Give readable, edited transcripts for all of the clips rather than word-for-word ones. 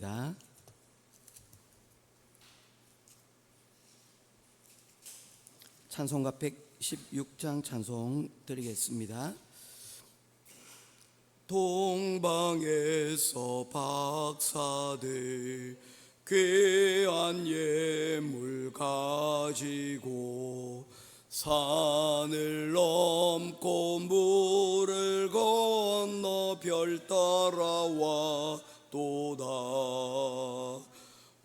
자, 찬송가 116장 찬송 드리겠습니다. 동방에서 박사들 귀한 예물 가지고 산을 넘고 물을 건너 별 따라와 또다.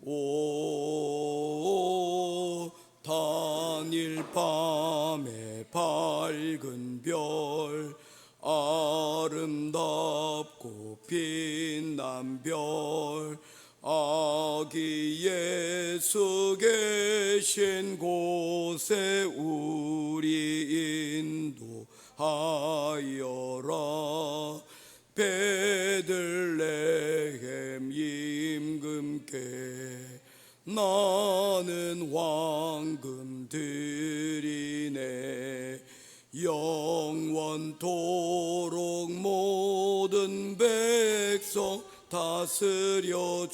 오 단일 밤의 밝은 별, 아름답고 빛난 별, 아기 예수 계신 곳에 우리 인도하여라. 베들레헴 임금께 나는 황금 드리네. 영원토록 모든 백성 다스려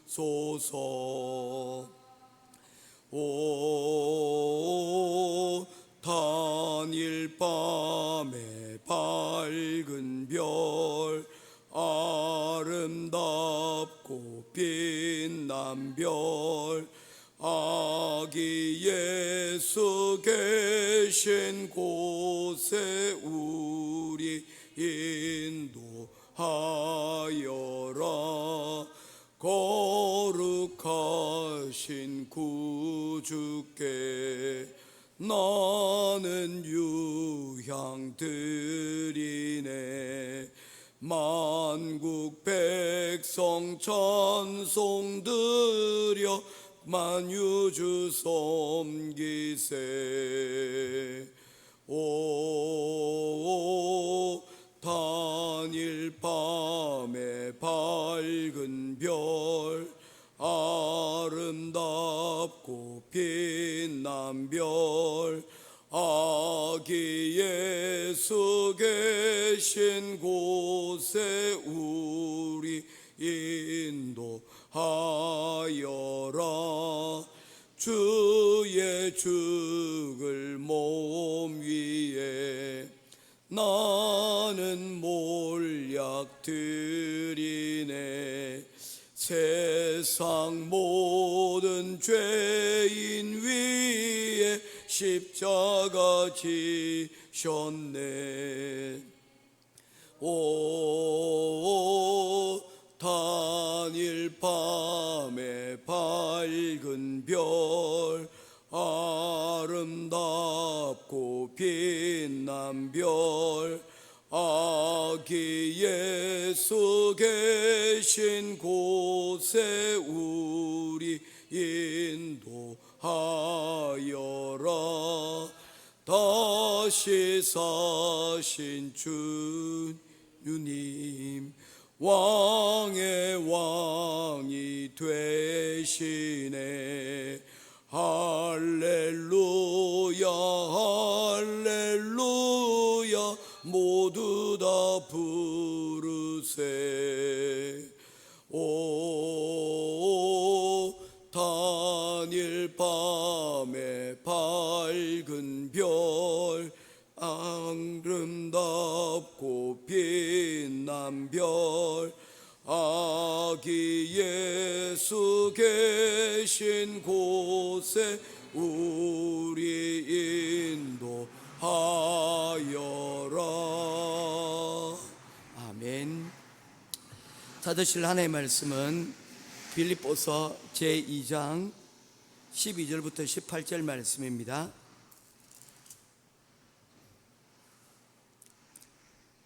주소서. 오 단일 밤의 밝은 별, 아름답고 빛난 별, 아기 예수 계신 곳에 우리 인도하여라. 거룩하신 구주께 나는 유향 드리네. 만국 백성 찬송 드려 만유주 섬기세. 오 단일 밤의 밝은 별, 아름답고 빛난 별, 아기 예수 계신 곳에 우리 인도하여라. 주의 죽을 몸 위에 나는 몰약 드리네. 세상 모든 죄인 위에 십자가 지셨네. 오 단일 밤의 밝은 별, 아름답고 빛난 별, 아기 예수 계신 곳에 우리 인도하여라. 다시 사신 주님 왕의 왕이 되시네. 할렐루야 할렐루야 모두 다 부르세. 오 단일 밤의 밝은 별, 아름답고 빛난 별, 아기 예수 계신 곳에 우리 인도하여라. 아멘. 찾으실 하나님의 말씀은 빌립보서 제2장 12절부터 18절 말씀입니다.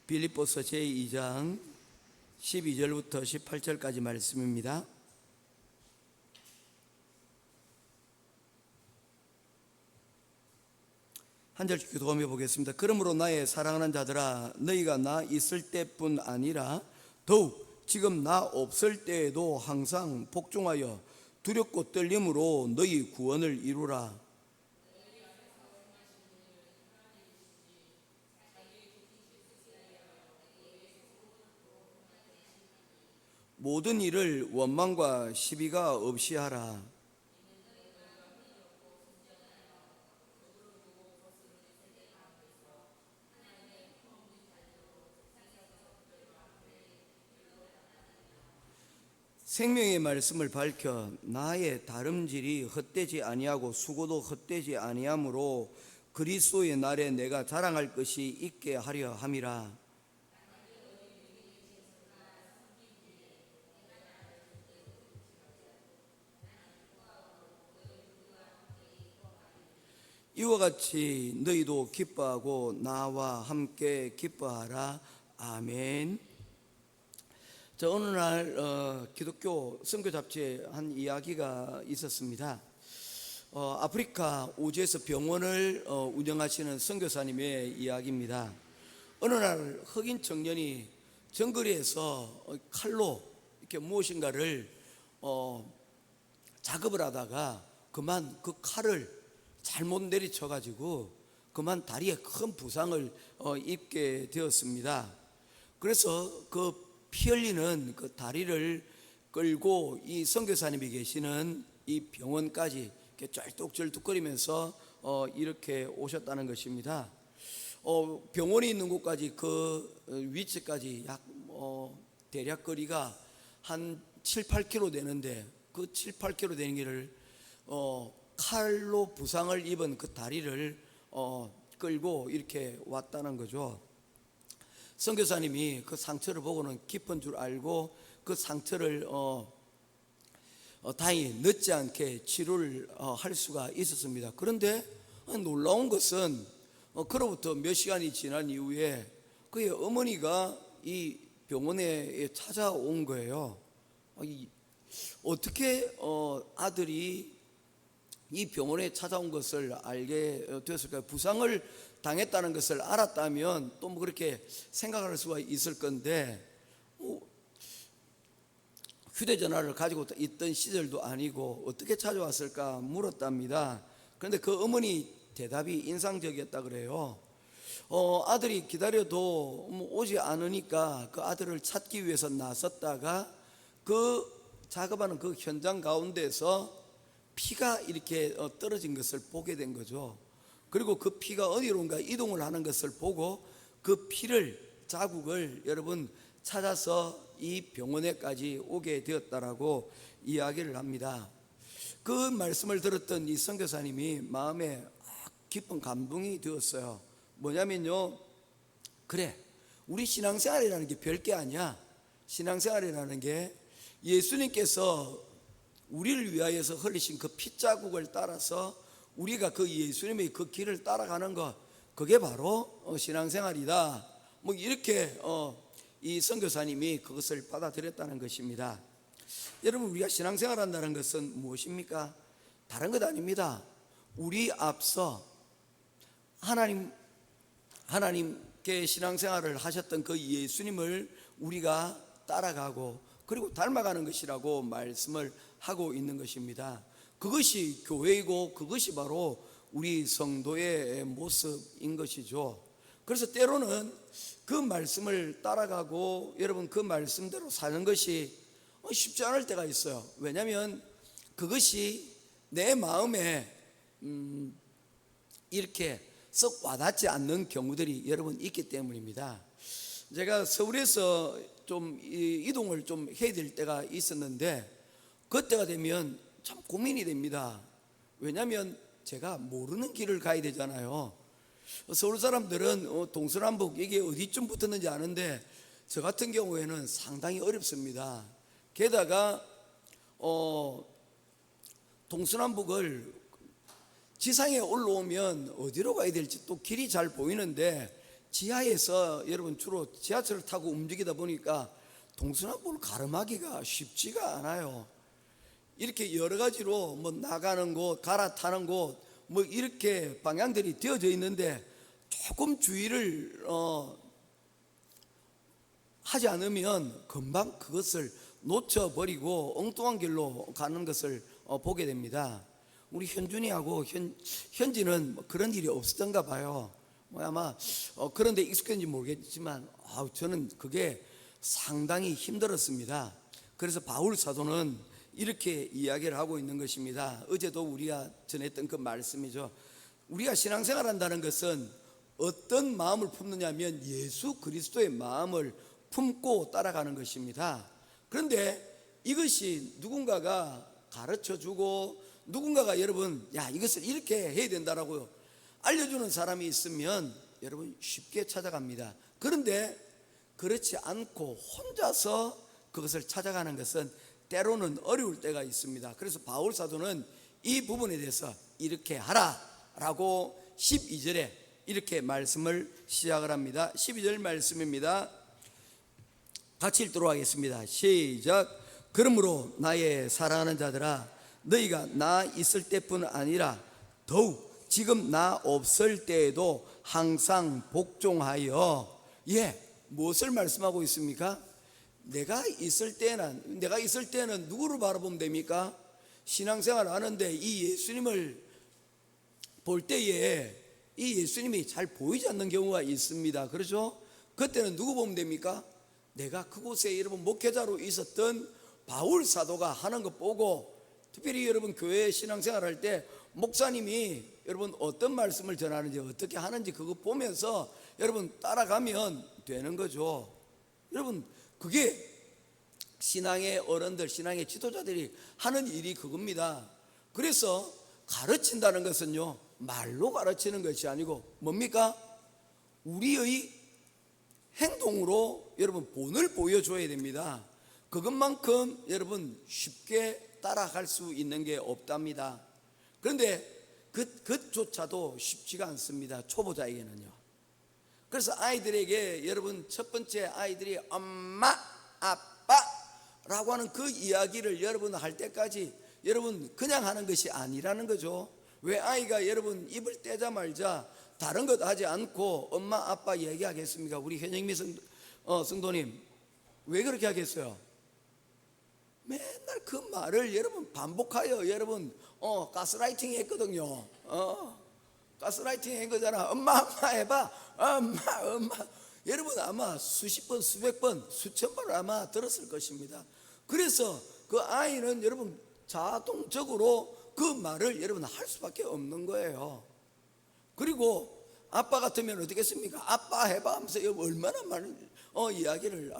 빌립보서 제2장 12절부터 18절까지 말씀입니다. 한 절씩 교독하며 보겠습니다. 그러므로 나의 사랑하는 자들아, 너희가 나 있을 때뿐 아니라 더욱 지금 나 없을 때에도 항상 복종하여 두렵고 떨림으로 너희 구원을 이루라. 모든 일을 원망과 시비가 없이 하라. 생명의 말씀을 밝혀 나의 다름질이 헛되지 아니하고 수고도 헛되지 아니하므로 그리스도의 날에 내가 자랑할 것이 있게 하려 함이라. 이와 같이 너희도 기뻐하고 나와 함께 기뻐하라. 아멘. 저 어느 날 기독교 선교 잡지에 한 이야기가 있었습니다. 아프리카 오주에서 병원을 운영하시는 선교사님의 이야기입니다. 어느 날 흑인 청년이 정거리에서 칼로 이렇게 무엇인가를 작업을 하다가 그만 그 칼을 잘못 내리쳐가지고 그만 다리에 큰 부상을 입게 되었습니다. 그래서 그 피 흘리는 그 다리를 끌고 이 선교사님이 계시는 이 병원까지 이렇게 쩔뚝쩔뚝거리면서 이렇게 오셨다는 것입니다. 병원이 있는 곳까지 그 위치까지 약 대략 거리가 한 7, 8km 되는데 그 7, 8km 되는 길을 칼로 부상을 입은 그 다리를 끌고 이렇게 왔다는 거죠. 선교사님이 그 상처를 보고는 깊은 줄 알고 그 상처를 다행히 늦지 않게 치료를 할 수가 있었습니다. 그런데 놀라운 것은 그로부터 몇 시간이 지난 이후에 그의 어머니가 이 병원에 찾아온 거예요. 어떻게 아들이 이 병원에 찾아온 것을 알게 되었을까요? 부상을 당했다는 것을 알았다면 또 뭐 그렇게 생각할 수가 있을 건데 휴대전화를 가지고 있던 시절도 아니고 어떻게 찾아왔을까 물었답니다. 그런데 그 어머니 대답이 인상적이었다 그래요. 아들이 기다려도 오지 않으니까 그 아들을 찾기 위해서 나섰다가 그 작업하는 그 현장 가운데서 피가 이렇게 떨어진 것을 보게 된 거죠. 그리고 그 피가 어디론가 이동을 하는 것을 보고 그 피를 자국을 여러분 찾아서 이 병원에까지 오게 되었다라고 이야기를 합니다. 그 말씀을 들었던 이 선교사님이 마음에 깊은 감동이 되었어요. 뭐냐면요, 그래, 우리 신앙생활이라는 게 별게 아니야. 신앙생활이라는 게 예수님께서 우리를 위하여서 흘리신 그 핏자국을 따라서 우리가 그 예수님의 그 길을 따라가는 것, 그게 바로 신앙생활이다. 뭐 이렇게 이 선교사님이 그것을 받아들였다는 것입니다. 여러분, 우리가 신앙생활 한다는 것은 무엇입니까? 다른 것 아닙니다. 우리 앞서 하나님께 신앙생활을 하셨던 그 예수님을 우리가 따라가고 그리고 닮아가는 것이라고 말씀을 하고 있는 것입니다. 그것이 교회이고 그것이 바로 우리 성도의 모습인 것이죠. 그래서 때로는 그 말씀을 따라가고 여러분 그 말씀대로 사는 것이 쉽지 않을 때가 있어요. 왜냐하면 그것이 내 마음에 이렇게 썩 와닿지 않는 경우들이 여러분 있기 때문입니다. 제가 서울에서 좀 이동을 좀 해야 될 때가 있었는데 그때가 되면 참 고민이 됩니다. 왜냐하면 제가 모르는 길을 가야 되잖아요. 서울 사람들은 동서남북 이게 어디쯤 붙었는지 아는데 저 같은 경우에는 상당히 어렵습니다. 게다가 동서남북을 지상에 올라오면 어디로 가야 될지 또 길이 잘 보이는데 지하에서 여러분 주로 지하철을 타고 움직이다 보니까 동서남북을 가름하기가 쉽지가 않아요. 이렇게 여러 가지로 뭐 나가는 곳, 갈아타는 곳, 뭐 이렇게 방향들이 되어져 있는데 조금 주의를 하지 않으면 금방 그것을 놓쳐버리고 엉뚱한 길로 가는 것을 보게 됩니다. 우리 현준이하고 현지는 그런 일이 없었던가 봐요. 아마 그런데 익숙했는지 모르겠지만 저는 그게 상당히 힘들었습니다. 그래서 바울 사도는 이렇게 이야기를 하고 있는 것입니다. 어제도 우리가 전했던 그 말씀이죠. 우리가 신앙생활 한다는 것은 어떤 마음을 품느냐면 예수 그리스도의 마음을 품고 따라가는 것입니다. 그런데 이것이 누군가가 가르쳐주고 누군가가 여러분 야 이것을 이렇게 해야 된다라고 알려주는 사람이 있으면 여러분 쉽게 찾아갑니다. 그런데 그렇지 않고 혼자서 그것을 찾아가는 것은 때로는 어려울 때가 있습니다. 그래서 바울 사도는 이 부분에 대해서 이렇게 하라라고 12절에 이렇게 말씀을 시작을 합니다. 12절 말씀입니다. 같이 읽도록 하겠습니다. 시작. 그러므로 나의 사랑하는 자들아 너희가 나 있을 때뿐 아니라 더욱 지금 나 없을 때에도 항상 복종하여 무엇을 말씀하고 있습니까? 내가 있을 때는 누구를 바라보면 됩니까? 신앙생활 하는데 이 예수님을 볼 때에 이 예수님이 잘 보이지 않는 경우가 있습니다. 그렇죠? 그때는 누구 보면 됩니까? 내가 그곳에 여러분 목회자로 있었던 바울 사도가 하는 것 보고, 특별히 여러분 교회 신앙생활 할 때 목사님이 여러분 어떤 말씀을 전하는지 어떻게 하는지 그거 보면서 여러분 따라가면 되는 거죠. 여러분 그게 신앙의 어른들, 신앙의 지도자들이 하는 일이 그겁니다. 그래서 가르친다는 것은요 말로 가르치는 것이 아니고 뭡니까? 우리의 행동으로 여러분 본을 보여줘야 됩니다. 그것만큼 여러분 쉽게 따라갈 수 있는 게 없답니다. 그런데 그것조차도 쉽지가 않습니다. 초보자에게는요. 그래서 아이들에게 여러분 첫 번째 아이들이 엄마 아빠라고 하는 그 이야기를 여러분 할 때까지 여러분 그냥 하는 것이 아니라는 거죠. 왜 아이가 여러분 입을 떼자마자 다른 것 하지 않고 엄마 아빠 얘기하겠습니까? 우리 현영미 성도님 왜 그렇게 하겠어요? 맨날 그 말을 여러분 반복하여 여러분 가스라이팅 했거든요. 가스라이팅 한 거잖아. 엄마 해봐. 엄마. 여러분 아마 수십 번, 수백 번, 수천 번을 아마 들었을 것입니다. 그래서 그 아이는 여러분 자동적으로 그 말을 여러분 할 수밖에 없는 거예요. 그리고 아빠 같으면 어떻겠습니까? 아빠 해봐 하면서 얼마나 많은 이야기를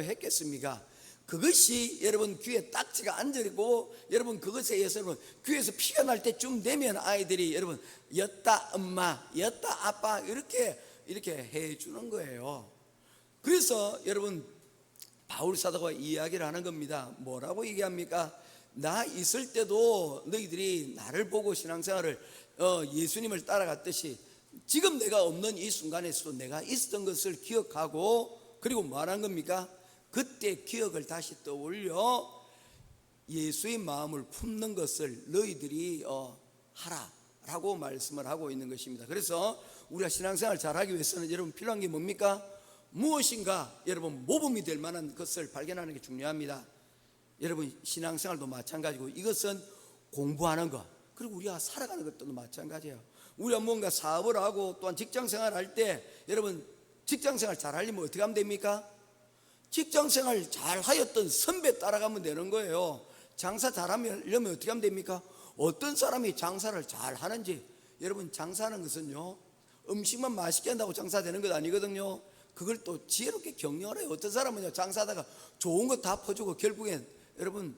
했겠습니까? 그것이 여러분 귀에 딱지가 앉아있고 여러분 그것에 의해서 여러분 귀에서 피가 날 때쯤 되면 아이들이 여러분 였다 엄마, 였다 아빠 이렇게 해주는 거예요. 그래서 여러분 바울 사도가 이야기를 하는 겁니다. 뭐라고 얘기합니까? 나 있을 때도 너희들이 나를 보고 신앙생활을 예수님을 따라갔듯이 지금 내가 없는 이 순간에서도 내가 있었던 것을 기억하고, 그리고 뭐하는 겁니까? 그때 기억을 다시 떠올려 예수의 마음을 품는 것을 너희들이 하라라고 말씀을 하고 있는 것입니다. 그래서 우리가 신앙생활 잘하기 위해서는 여러분 필요한 게 뭡니까? 무엇인가 여러분 모범이 될 만한 것을 발견하는 게 중요합니다. 여러분 신앙생활도 마찬가지고 이것은 공부하는 것, 그리고 우리가 살아가는 것도 마찬가지예요. 우리가 뭔가 사업을 하고 또한 직장생활 할 때 여러분 직장생활 잘 하려면 어떻게 하면 됩니까? 직장생활 잘 하였던 선배 따라가면 되는 거예요. 장사 잘하려면 어떻게 하면 됩니까? 어떤 사람이 장사를 잘 하는지, 여러분 장사하는 것은요 음식만 맛있게 한다고 장사되는 것 아니거든요. 그걸 또 지혜롭게 경영을 해요. 어떤 사람은요 장사하다가 좋은 거 다 퍼주고 결국엔 여러분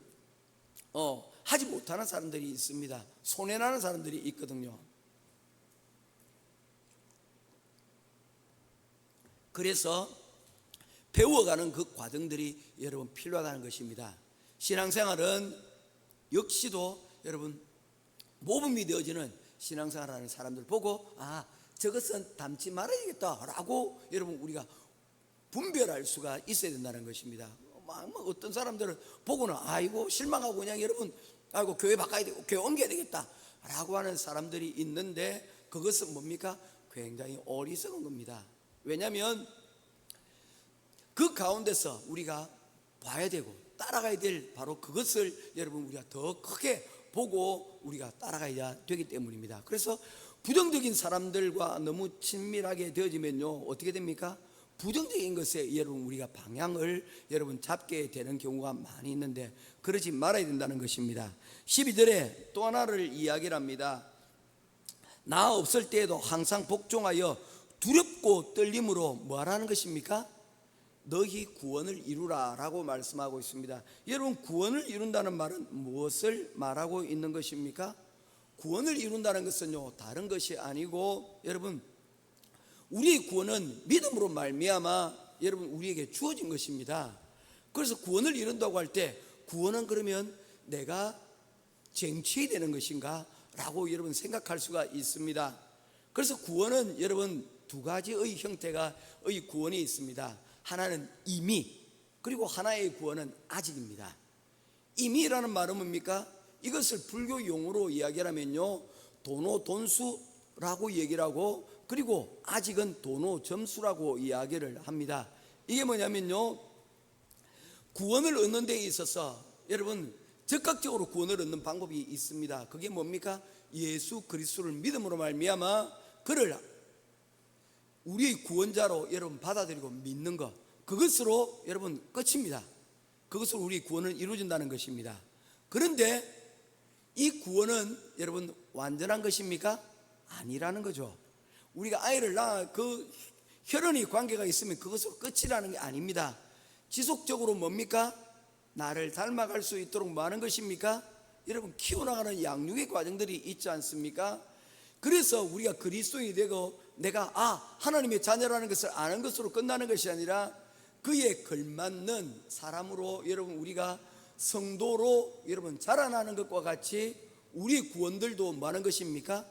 하지 못하는 사람들이 있습니다. 손해나는 사람들이 있거든요. 그래서 배워가는 그 과정들이 여러분 필요하다는 것입니다. 신앙생활은 역시도 여러분 모범이 되어지는 신앙생활하는 사람들 보고 저것은 닮지 말아야겠다라고 여러분 우리가 분별할 수가 있어야 된다는 것입니다. 어떤 사람들은 보고는 아이고 실망하고 그냥 여러분 아이고 교회 바꿔야 되고 교회 옮겨야 되겠다라고 하는 사람들이 있는데 그것은 뭡니까? 굉장히 어리석은 겁니다. 왜냐하면 그 가운데서 우리가 봐야 되고 따라가야 될 바로 그것을 여러분 우리가 더 크게 보고 우리가 따라가야 되기 때문입니다. 그래서 부정적인 사람들과 너무 친밀하게 되어지면요 어떻게 됩니까? 부정적인 것에 여러분 우리가 방향을 여러분 잡게 되는 경우가 많이 있는데 그러지 말아야 된다는 것입니다. 12절에 또 하나를 이야기를 합니다. 나 없을 때에도 항상 복종하여 두렵고 떨림으로 뭐 하라는 것입니까? 너희 구원을 이루라 라고 말씀하고 있습니다. 여러분, 구원을 이룬다는 말은 무엇을 말하고 있는 것입니까? 구원을 이룬다는 것은요, 다른 것이 아니고 여러분, 우리의 구원은 믿음으로 말미암아 여러분 우리에게 주어진 것입니다. 그래서 구원을 이룬다고 할 때 구원은 그러면 내가 쟁취해야 되는 것인가 라고 여러분 생각할 수가 있습니다. 그래서 구원은 여러분 두 가지의 형태의 구원이 있습니다. 하나는 임의, 그리고 하나의 구원은 아직입니다. 임의라는 말은 뭡니까? 이것을 불교 용어로 이야기하면요, 도노돈수라고 얘기를 하고, 그리고 아직은 도노점수라고 이야기를 합니다. 이게 뭐냐면요, 구원을 얻는 데 있어서 여러분 적극적으로 구원을 얻는 방법이 있습니다. 그게 뭡니까? 예수 그리스도를 믿음으로 말미암아 그를 우리의 구원자로 여러분 받아들이고 믿는 것, 그것으로 여러분 끝입니다. 그것으로 우리 구원은 이루어진다는 것입니다. 그런데 이 구원은 여러분 완전한 것입니까? 아니라는 거죠. 우리가 아이를 낳아 그 혈연의 관계가 있으면 그것으로 끝이라는 게 아닙니다. 지속적으로 뭡니까? 나를 닮아갈 수 있도록 뭐 하는 것입니까? 여러분, 키워나가는 양육의 과정들이 있지 않습니까? 그래서 우리가 그리스도인이 되고 내가 하나님의 자녀라는 것을 아는 것으로 끝나는 것이 아니라 그에 걸맞는 사람으로 여러분 우리가 성도로 여러분 자라나는 것과 같이 우리 구원들도 뭐 하는 것입니까?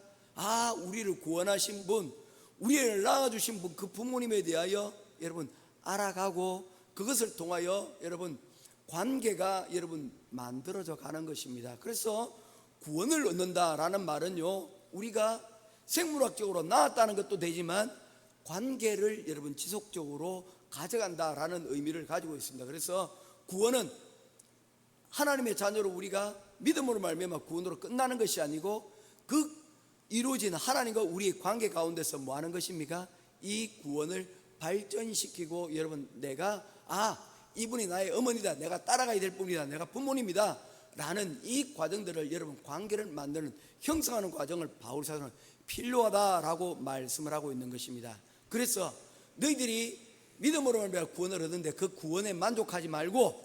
우리를 구원하신 분, 우리를 낳아주신 분, 그 부모님에 대하여 여러분 알아가고 그것을 통하여 여러분 관계가 여러분 만들어져 가는 것입니다. 그래서 구원을 얻는다라는 말은요, 우리가 생물학적으로 낳았다는 것도 되지만 관계를 여러분 지속적으로 가져간다라는 의미를 가지고 있습니다. 그래서 구원은 하나님의 자녀로 우리가 믿음으로 말미암아 구원으로 끝나는 것이 아니고 그 이루어진 하나님과 우리의 관계 가운데서 뭐 하는 것입니까? 이 구원을 발전시키고 여러분 내가 이분이 나의 어머니다, 내가 따라가야 될 분이다, 내가 부모님이다 라는 이 과정들을 여러분 관계를 만드는 형성하는 과정을 바울 사도는 필요하다라고 말씀을 하고 있는 것입니다. 그래서 너희들이 믿음으로 말미암아 구원을 얻는데 그 구원에 만족하지 말고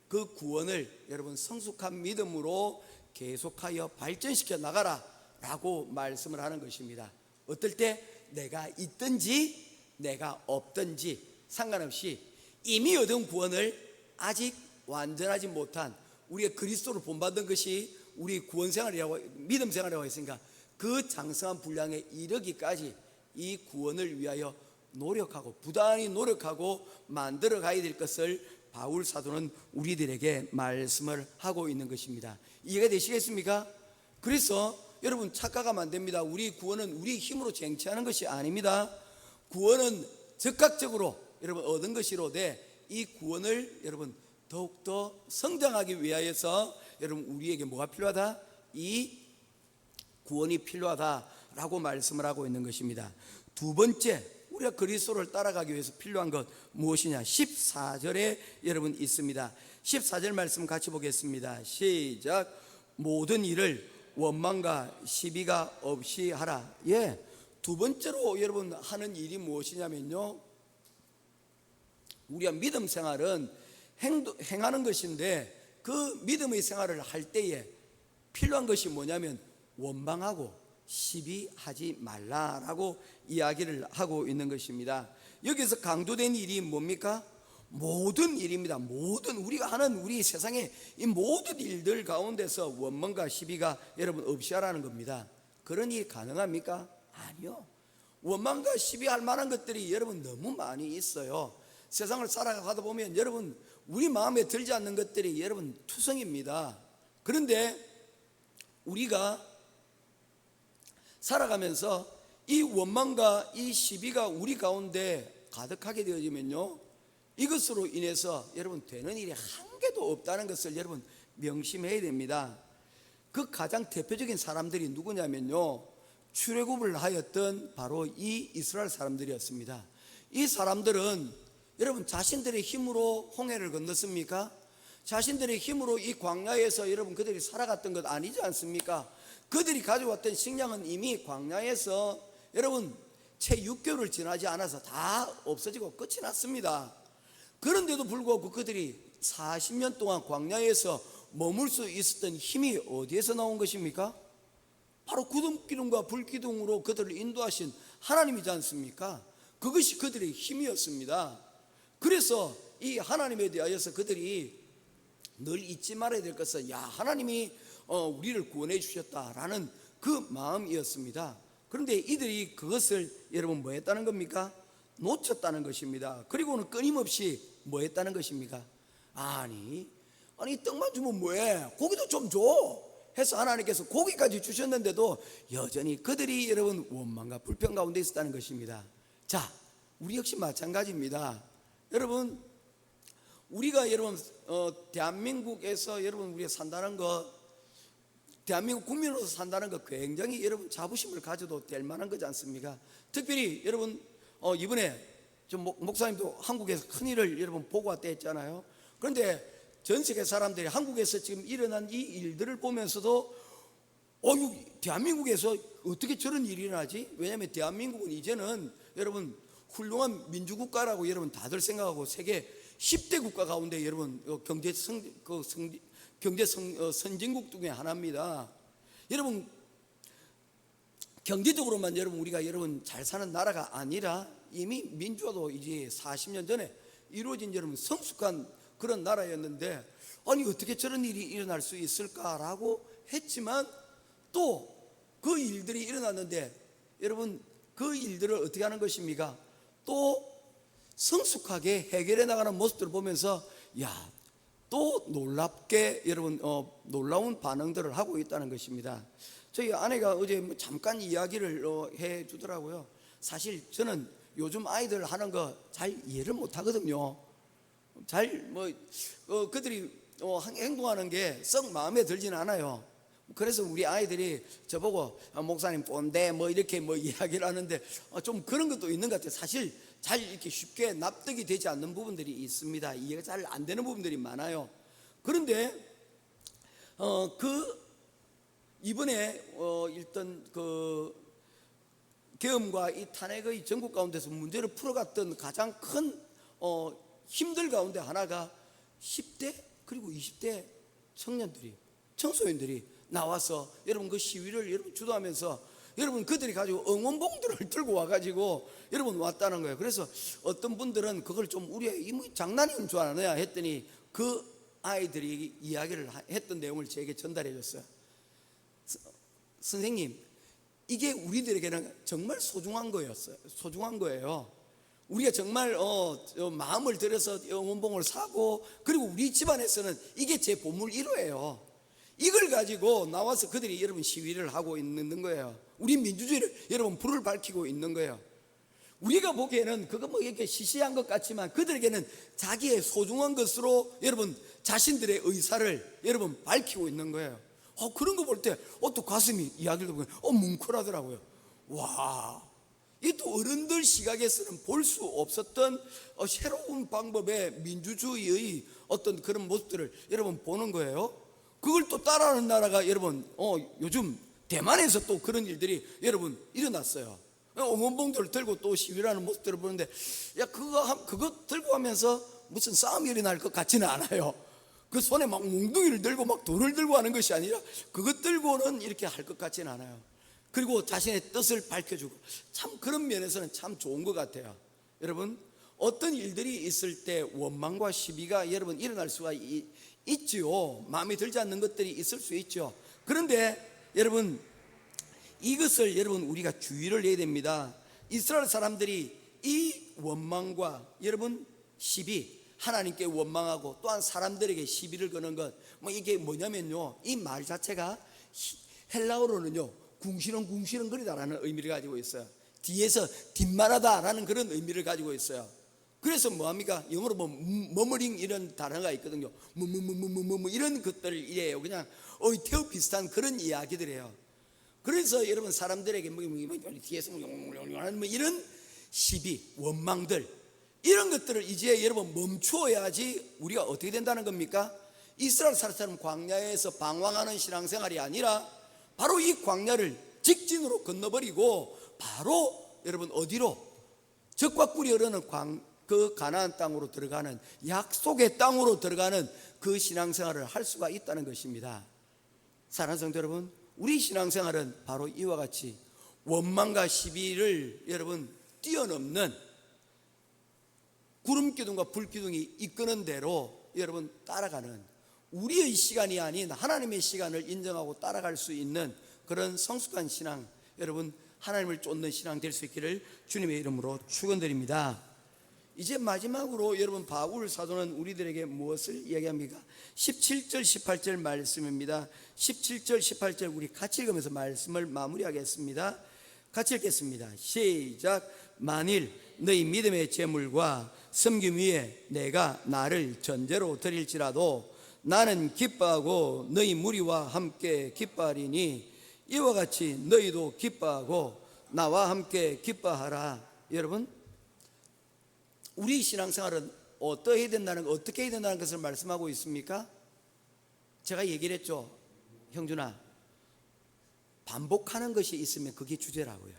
그 구원을 여러분 성숙한 믿음으로 계속하여 발전시켜 나가라 라고 말씀을 하는 것입니다. 어떨 때 내가 있든지 내가 없든지 상관없이 이미 얻은 구원을 아직 완전하지 못한 우리가 그리스도를 본받은 것이 우리 구원 생활이라고 믿음 생활이라고 했으니까 그 장성한 분량에 이르기까지 이 구원을 위하여 노력하고 부단히 노력하고 만들어 가야 될 것을 바울 사도는 우리들에게 말씀을 하고 있는 것입니다. 이해가 되시겠습니까? 그래서 여러분 착각하면 안 됩니다. 우리 구원은 우리 힘으로 쟁취하는 것이 아닙니다. 구원은 즉각적으로 여러분 얻은 것이로되 이 구원을 여러분 더욱더 성장하기 위하여서 여러분 우리에게 뭐가 필요하다? 이 구원이 필요하다라고 말씀을 하고 있는 것입니다. 두 번째, 우리가 그리스도를 따라가기 위해서 필요한 것 무엇이냐? 14절에 여러분 있습니다. 14절 말씀 같이 보겠습니다. 시작. 모든 일을 원망과 시비가 없이 하라. 두 번째로 여러분 하는 일이 무엇이냐면요, 우리가 믿음 생활은 행하는 것인데 그 믿음의 생활을 할 때에 필요한 것이 뭐냐면 원망하고 시비하지 말라라고 이야기를 하고 있는 것입니다. 여기서 강조된 일이 뭡니까? 모든 일입니다. 모든 우리가 하는 우리 세상의 이 모든 일들 가운데서 원망과 시비가 여러분 없이 하라는 겁니다. 그런 일이 가능합니까? 아니요. 원망과 시비할 만한 것들이 여러분 너무 많이 있어요. 세상을 살아가다 보면 여러분 우리 마음에 들지 않는 것들이 여러분 투성입니다. 그런데 우리가 살아가면서 이 원망과 이 시비가 우리 가운데 가득하게 되어지면요, 이것으로 인해서 여러분 되는 일이 한 개도 없다는 것을 여러분 명심해야 됩니다. 그 가장 대표적인 사람들이 누구냐면요, 출애굽을 하였던 바로 이 이스라엘 사람들이었습니다. 이 사람들은 여러분 자신들의 힘으로 홍해를 건넜습니까? 자신들의 힘으로 이 광야에서 여러분 그들이 살아갔던 것 아니지 않습니까? 그들이 가져왔던 식량은 이미 광야에서 여러분 채 6개월을 지나지 않아서 다 없어지고 끝이 났습니다. 그런데도 불구하고 그들이 40년 동안 광야에서 머물 수 있었던 힘이 어디에서 나온 것입니까? 바로 구름기둥과 불기둥으로 그들을 인도하신 하나님이지 않습니까? 그것이 그들의 힘이었습니다. 그래서 이 하나님에 대하여서 그들이 늘 잊지 말아야 될 것은 하나님이 우리를 구원해 주셨다라는 그 마음이었습니다. 그런데 이들이 그것을 여러분 뭐 했다는 겁니까? 놓쳤다는 것입니다. 그리고는 끊임없이 뭐 했다는 것입니까? 아니 떡만 주면 뭐해? 고기도 좀 줘 해서 하나님께서 고기까지 주셨는데도 여전히 그들이 여러분 원망과 불평 가운데 있었다는 것입니다. 자, 우리 역시 마찬가지입니다. 여러분 우리가 여러분 대한민국에서 여러분 우리가 산다는 것, 대한민국 국민으로서 산다는 것 굉장히 여러분 자부심을 가져도 될 만한 거지 않습니까? 특별히 여러분 이번에 좀 목사님도 한국에서 큰일을 여러분 보고 왔다 했잖아요. 그런데 전 세계 사람들이 한국에서 지금 일어난 이 일들을 보면서도 대한민국에서 어떻게 저런 일이 일어나지? 왜냐하면 대한민국은 이제는 여러분 훌륭한 민주국가라고 여러분 다들 생각하고 세계 10대 국가 가운데 여러분 경제 선진국 중에 하나입니다. 여러분 경제적으로만 여러분 우리가 여러분 잘 사는 나라가 아니라 이미 민주화도 이제 40년 전에 이루어진 여러분 성숙한 그런 나라였는데 아니 어떻게 저런 일이 일어날 수 있을까라고 했지만 또 그 일들이 일어났는데 여러분 그 일들을 어떻게 하는 것입니까? 또 성숙하게 해결해 나가는 모습들을 보면서 또 놀랍게 여러분 놀라운 반응들을 하고 있다는 것입니다. 저희 아내가 어제 잠깐 이야기를 해 주더라고요. 사실 저는 요즘 아이들 하는 거 잘 이해를 못 하거든요. 잘 그들이 행동하는 게 썩 마음에 들지는 않아요. 그래서 우리 아이들이 저보고 목사님 꼰대 이렇게 이야기를 하는데 좀 그런 것도 있는 것 같아요. 사실 잘 이렇게 쉽게 납득이 되지 않는 부분들이 있습니다. 이해가 잘 안 되는 부분들이 많아요. 그런데 이번에 일단 그 계엄과 이 탄핵의 전국 가운데서 문제를 풀어갔던 가장 큰 힘들 가운데 하나가 10대 그리고 20대 청소년들이 나와서 여러분 그 시위를 여러분 주도하면서 여러분 그들이 가지고 응원봉들을 들고 와가지고 여러분 왔다는 거예요. 그래서 어떤 분들은 그걸 좀 우리의 장난인 줄 아느냐 했더니 그 아이들이 이야기를 했던 내용을 제게 전달해 줬어요. 선생님, 이게 우리들에게는 정말 소중한 거예요. 우리가 정말 마음을 들여서 응원봉을 사고 그리고 우리 집안에서는 이게 제 보물 1호예요. 이걸 가지고 나와서 그들이 여러분 시위를 하고 있는 거예요. 우리 민주주의를 여러분 불을 밝히고 있는 거예요. 우리가 보기에는 그거 이렇게 시시한 것 같지만 그들에게는 자기의 소중한 것으로 여러분 자신들의 의사를 여러분 밝히고 있는 거예요. 그런 거 볼 때 또 가슴이 이야기를 보면 뭉클하더라고요. 와, 이 또 어른들 시각에서는 볼 수 없었던 새로운 방법의 민주주의의 어떤 그런 모습들을 여러분 보는 거예요. 그걸 또 따라하는 나라가 여러분 요즘 대만에서 또 그런 일들이 여러분 일어났어요. 응원봉들을 들고 또 시위를 하는 모습들을 보는데 그거 들고 하면서 무슨 싸움이 일어날 것 같지는 않아요. 그 손에 막 몽둥이를 들고 막 돌을 들고 하는 것이 아니라 그것 들고는 이렇게 할 것 같지는 않아요. 그리고 자신의 뜻을 밝혀주고 참 그런 면에서는 참 좋은 것 같아요. 여러분 어떤 일들이 있을 때 원망과 시비가 여러분 일어날 수가 있지요. 마음에 들지 않는 것들이 있을 수 있죠. 그런데 여러분 이것을 여러분 우리가 주의를 해야 됩니다. 이스라엘 사람들이 이 원망과 여러분 시비, 하나님께 원망하고 또한 사람들에게 시비를 거는 것 이게 뭐냐면요, 이 말 자체가 헬라어로는요 궁시렁궁시렁거리다라는 의미를 가지고 있어요. 뒤에서 뒷말하다라는 그런 의미를 가지고 있어요. 그래서 뭐합니까? 영어로 머머링 이런 단어가 있거든요. 이런 것들이에요. 그냥 태우 비슷한 그런 이야기들이에요. 그래서 여러분 사람들에게 뒤에서 이런 시비, 원망들, 이런 것들을 이제 여러분 멈추어야지 우리가 어떻게 된다는 겁니까? 이스라엘 사람처럼 광야에서 방황하는 신앙생활이 아니라 바로 이 광야를 직진으로 건너버리고 바로 여러분 어디로? 적과 꿀이 흐르는 그 가나안 땅으로 들어가는, 약속의 땅으로 들어가는 그 신앙생활을 할 수가 있다는 것입니다. 사랑하는 성도 여러분, 우리 신앙생활은 바로 이와 같이 원망과 시비를 여러분 뛰어넘는, 구름기둥과 불기둥이 이끄는 대로 여러분 따라가는, 우리의 시간이 아닌 하나님의 시간을 인정하고 따라갈 수 있는 그런 성숙한 신앙, 여러분 하나님을 쫓는 신앙 될 수 있기를 주님의 이름으로 축원드립니다. 이제 마지막으로 여러분 바울 사도는 우리들에게 무엇을 이야기합니까? 17절 18절 말씀입니다. 17절 18절 우리 같이 읽으면서 말씀을 마무리하겠습니다. 같이 읽겠습니다. 시작. 만일 너희 믿음의 제물과 섬김 위에 내가 나를 전제로 드릴지라도 나는 기뻐하고 너희 무리와 함께 기뻐하리니 이와 같이 너희도 기뻐하고 나와 함께 기뻐하라. 여러분, 우리 신앙생활은 어떻게 해야 된다는 것을 말씀하고 있습니까? 제가 얘기를 했죠. 형준아, 반복하는 것이 있으면 그게 주제라고요.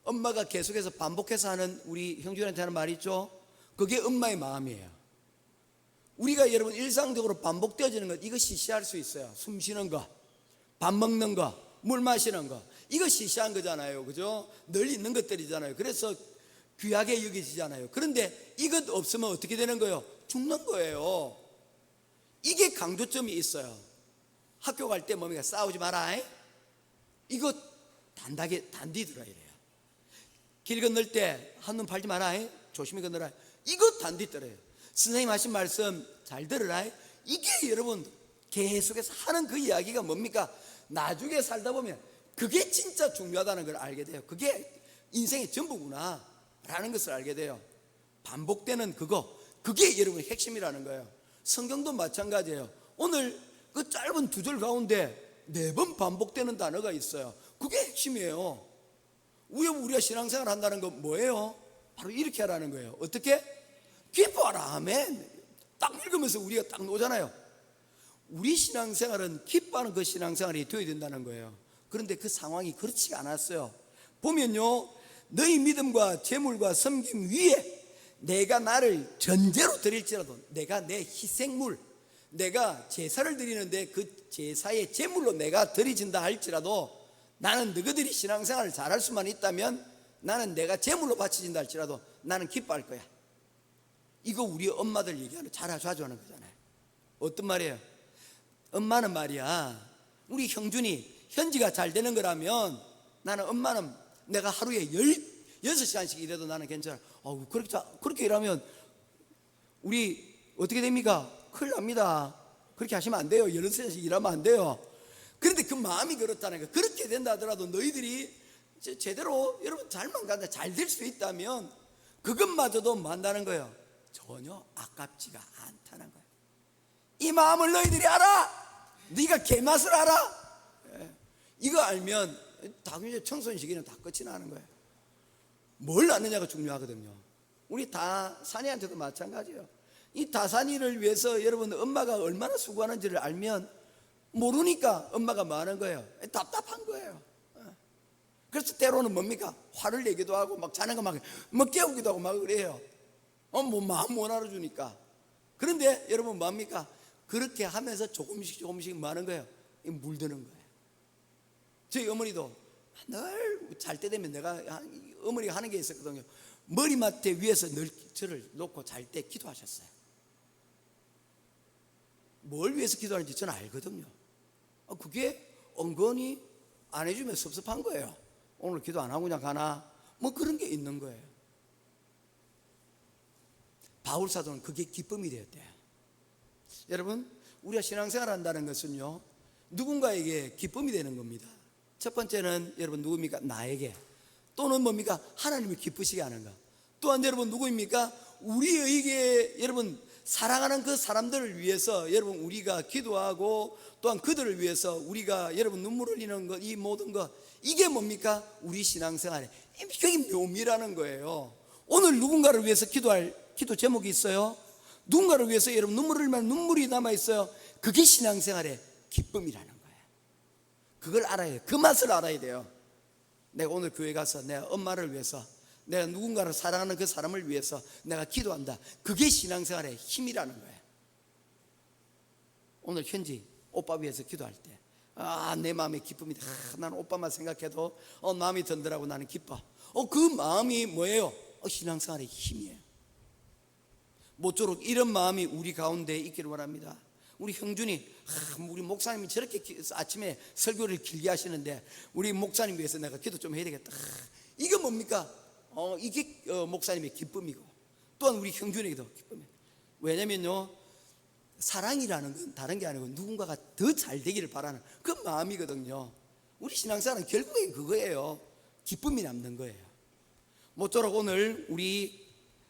엄마가 계속해서 반복해서 하는 우리 형준한테 하는 말 있죠. 그게 엄마의 마음이에요. 우리가 여러분 일상적으로 반복되어지는 것, 이거 시시할 수 있어요. 숨 쉬는 거, 밥 먹는 거, 물 마시는 거, 이거 시시한 거잖아요. 그죠? 늘 있는 것들이잖아요. 그래서 귀하게 여겨지잖아요. 그런데 이것 없으면 어떻게 되는 거예요? 죽는 거예요. 이게 강조점이 있어요. 학교 갈 때 뭡니까? 싸우지 마라. 이거 단디 들어야 돼요. 길 건널 때 한눈 팔지 마라. 조심히 건너라. 이거 단디 들어요. 선생님 하신 말씀 잘 들으라. 이게 여러분 계속해서 하는 그 이야기가 뭡니까? 나중에 살다 보면 그게 진짜 중요하다는 걸 알게 돼요. 그게 인생의 전부구나 라는 것을 알게 돼요. 반복되는 그게 여러분의 핵심이라는 거예요. 성경도 마찬가지예요. 오늘 그 짧은 2절 가운데 4번 반복되는 단어가 있어요. 그게 핵심이에요. 우리가 신앙생활 한다는 건 뭐예요? 바로 이렇게 하라는 거예요. 어떻게? 기뻐하라. 아멘. 딱 읽으면서 우리가 딱 놓잖아요. 우리 신앙생활은 기뻐하는 그 신앙생활이 되어야 된다는 거예요. 그런데 그 상황이 그렇지가 않았어요. 보면요, 너희 믿음과 제물과 섬김 위에 내가 나를 전제로 드릴지라도, 내가 내 희생물, 내가 제사를 드리는데 그 제사의 제물로 내가 드려진다 할지라도, 나는 너희들이 신앙생활을 잘할 수만 있다면 나는 내가 제물로 바쳐진다 할지라도 나는 기뻐할 거야. 이거 우리 엄마들 얘기하는, 자주하는 거잖아요. 어떤 말이에요? 엄마는 말이야, 우리 현지가 잘 되는 거라면 나는, 엄마는 내가 하루에 16시간씩 일해도 나는 괜찮아. 그렇게 일하면 우리 어떻게 됩니까? 큰일 납니다. 그렇게 하시면 안 돼요. 16시간씩 일하면 안 돼요. 그런데 그 마음이 그렇다는 거예요. 그렇게 된다 하더라도 너희들이 제대로 여러분 잘만 간다, 잘 될 수 있다면 그것마저도 뭐 한다는 거예요? 전혀 아깝지가 않다는 거예요. 이 마음을 너희들이 알아. 네가 개맛을 알아. 이거 알면 당연히 청소년 시기는 다 끝이 나는 거예요. 뭘 아느냐가 중요하거든요. 우리 다산이한테도 마찬가지예요. 이 다산이를 위해서 여러분 엄마가 얼마나 수고하는지를 알면 모르니까 엄마가 뭐 하는 거예요? 답답한 거예요. 그래서 때로는 뭡니까? 화를 내기도 하고 막 자는 거 막 깨우기도 하고 막 그래요. 뭐 마음 못 알아주니까. 그런데 여러분 뭡니까? 그렇게 하면서 조금씩 뭐 하는 거예요? 물드는 거예요. 저희 어머니도 늘 잘 때 되면 내가 어머니가 하는 게 있었거든요. 머리맡에 위에서 늘 저를 놓고 잘 때 기도하셨어요. 뭘 위해서 기도하는지 저는 알거든요. 그게 은근히 안 해주면 섭섭한 거예요. 오늘 기도 안 하고 그냥 가나? 뭐 그런 게 있는 거예요. 바울 사도는 그게 기쁨이 되었대요. 여러분, 우리가 신앙생활 한다는 것은요, 누군가에게 기쁨이 되는 겁니다. 첫 번째는 여러분 누구입니까? 나에게. 또는 뭡니까? 하나님을 기쁘시게 하는 것. 또한 여러분 누구입니까? 우리에게 여러분 사랑하는 그 사람들을 위해서 여러분 우리가 기도하고 또한 그들을 위해서 우리가 여러분 눈물 흘리는 것, 이 모든 것, 이게 뭡니까? 우리 신앙생활의 그게 묘미라는 거예요. 오늘 누군가를 위해서 기도할 기도 제목이 있어요. 누군가를 위해서 여러분 눈물 흘리면 눈물이 남아있어요. 그게 신앙생활의 기쁨이라는 거예요. 그걸 알아야 돼요. 그 맛을 알아야 돼요. 내가 오늘 교회 가서 내가 엄마를 위해서, 내가 누군가를 사랑하는 그 사람을 위해서 내가 기도한다. 그게 신앙생활의 힘이라는 거예요. 오늘 현지 오빠 위해서 기도할 때 내 마음의 기쁨이다. 나는 오빠만 생각해도 마음이 든더라고. 나는 기뻐. 그 마음이 뭐예요? 신앙생활의 힘이에요. 모쪼록 이런 마음이 우리 가운데 있기를 원합니다. 우리 형준이 우리 목사님이 저렇게 아침에 설교를 길게 하시는데 우리 목사님 위해서 내가 기도 좀 해야 되겠다. 이게 뭡니까? 이게 목사님의 기쁨이고 또한 우리 형준에게도 기쁨이에요. 왜냐면요, 사랑이라는 건 다른 게 아니고 누군가가 더 잘 되기를 바라는 그 마음이거든요. 우리 신앙생활은 결국엔 그거예요. 기쁨이 남는 거예요. 모쪼록 오늘 우리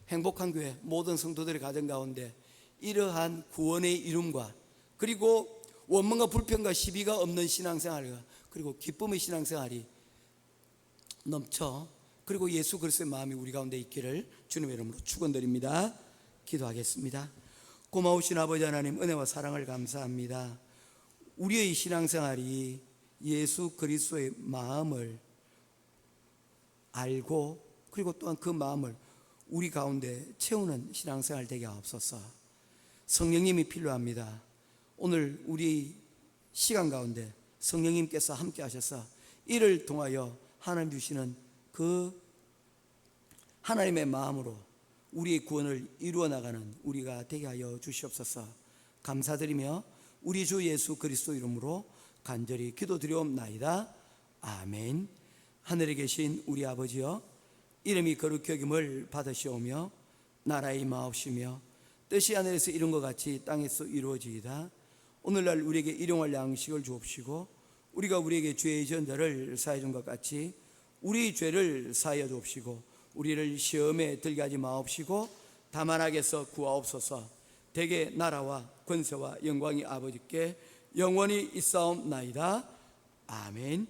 행복한 교회 모든 성도들의 가정 가운데 이러한 구원의 이룸과 그리고 원망과 불평과 시비가 없는 신앙생활과 그리고 기쁨의 신앙생활이 넘쳐 그리고 예수 그리스도의 마음이 우리 가운데 있기를 주님의 이름으로 축원드립니다. 기도하겠습니다. 고마우신 아버지 하나님, 은혜와 사랑을 감사합니다. 우리의 신앙생활이 예수 그리스도의 마음을 알고 그리고 또한 그 마음을 우리 가운데 채우는 신앙생활 되게 하옵소서. 성령님이 필요합니다. 오늘 우리 시간 가운데 성령님께서 함께 하셔서 이를 통하여 하나님 주시는 그 하나님의 마음으로 우리의 구원을 이루어 나가는 우리가 되게 하여 주시옵소서. 감사드리며 우리 주 예수 그리스도 이름으로 간절히 기도드리옵나이다. 아멘. 하늘에 계신 우리 아버지여, 이름이 거룩히 여김을 받으시오며 나라의 임하옵시며 뜻이 하늘에서 이룬 것 같이 땅에서 이루어지이다. 오늘날 우리에게 일용할 양식을 주옵시고 우리가 우리에게 죄의 전자를 사해 준 것 같이 우리 죄를 사하여 주옵시고 우리를 시험에 들게 하지 마옵시고 다만 악에서 구하옵소서. 대개 나라와 권세와 영광이 아버지께 영원히 있사옵나이다. 아멘.